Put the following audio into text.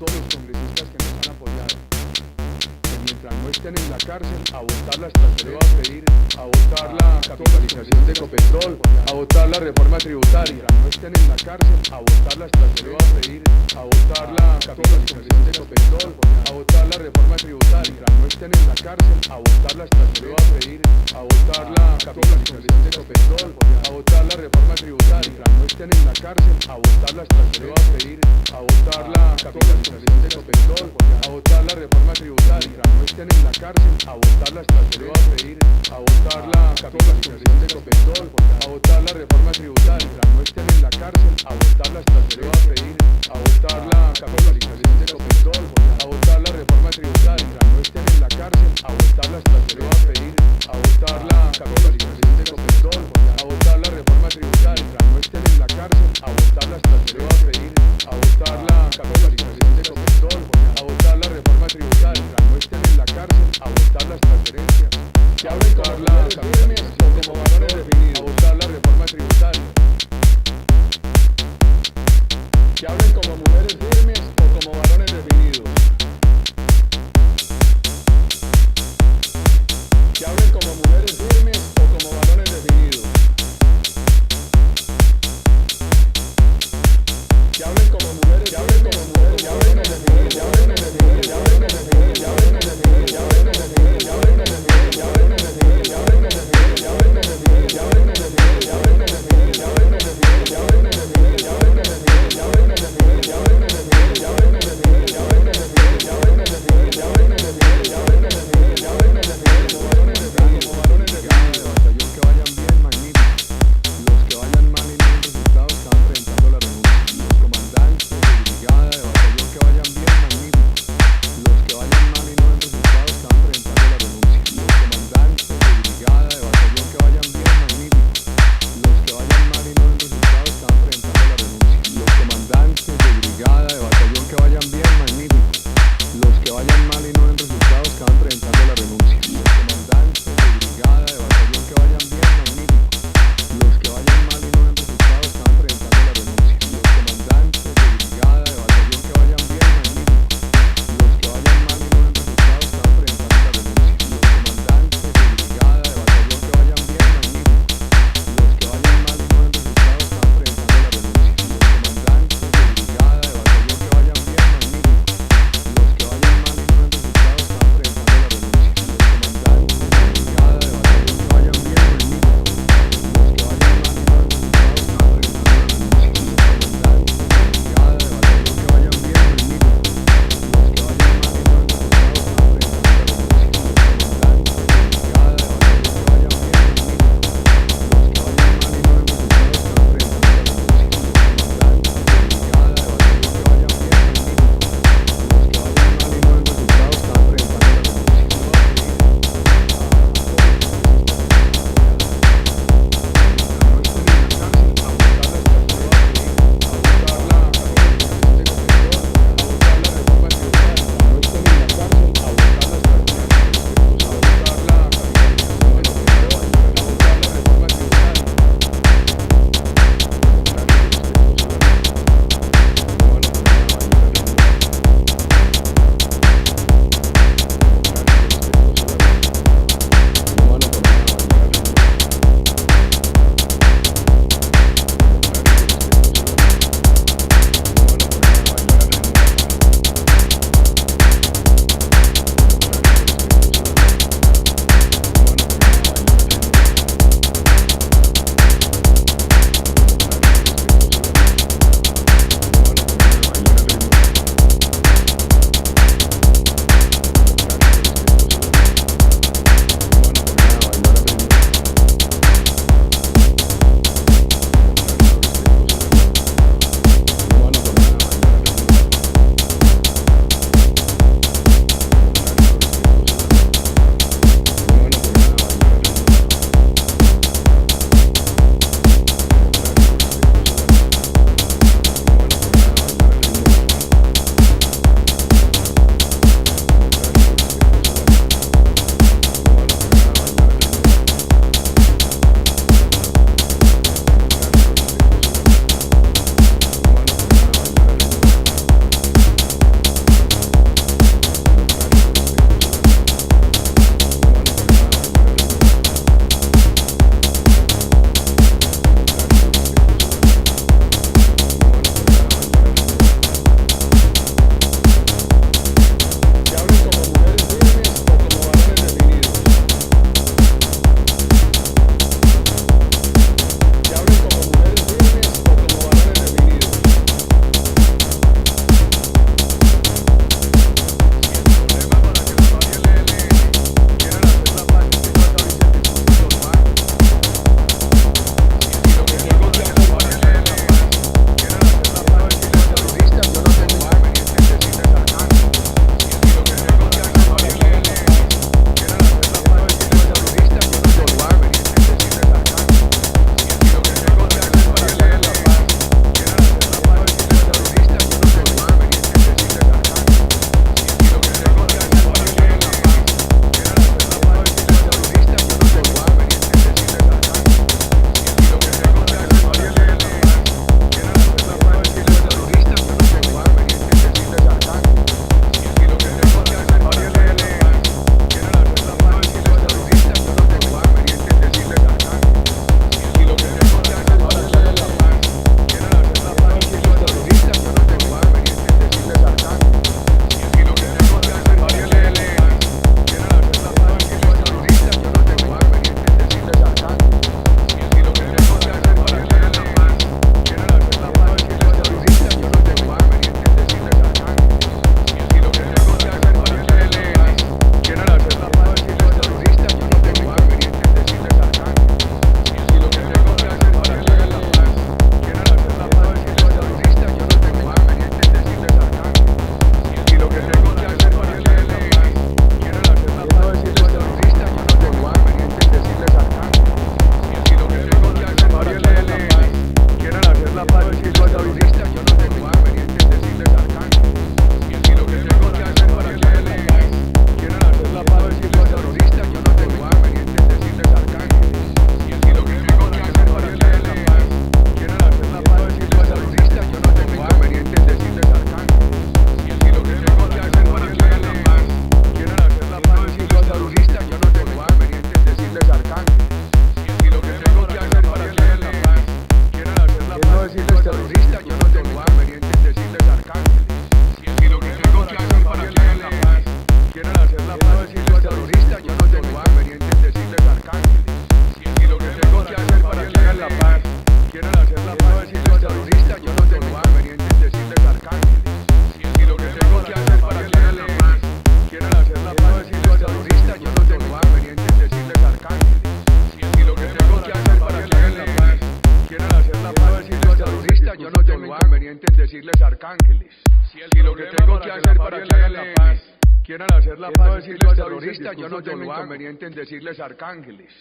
todos los congresistas que nos han apoyado, que mientras no estén en la cárcel, a votar la estrategia, a pedir, a votar la capitalización de Ecopetrol, a votar la reforma tributaria, no estén en la cárcel, a votar la estrategia, a pedir, a votar la capitalización de Ecopetrol, a votar la reforma tributaria, no estén en la cárcel, a votar la estrategia, a pedir, a votar la capitalización de Ecopetrol, a votar la reforma tributaria, no estén en la cárcel, a votar la estrategia, a pedir, a votar la capitalización de Ecopetrol, a votar la reforma tributaria, no estén en la cárcel, a votar la estrategia, a pedir, a votar la capitalización de Ecopetrol, a votar la reforma tributaria, no estén en la cárcel, a votar la estrategia, a pedir, a votar la capitalización de Ecopetrol, a votar la reforma tributaria, no estén en la cárcel, a votar la estrategia, a pedir, a votar la capitalización de Ecopetrol, a votar la reforma tributaria, no estén en la cárcel, a votar la estrategia, a pedir, a votar la capitalización de Ecopetrol, a votar la reforma tributaria, no estén en la cárcel, a votar la estrategia, que hablen con la capitalización de Ecopetrol, a votar la reforma tributaria, que hablen como mujeres firmes o hacer para que hagan la paz, quieran hacer la paz, decirles terroristas, yo no tengo inconveniente en decirles arcángeles.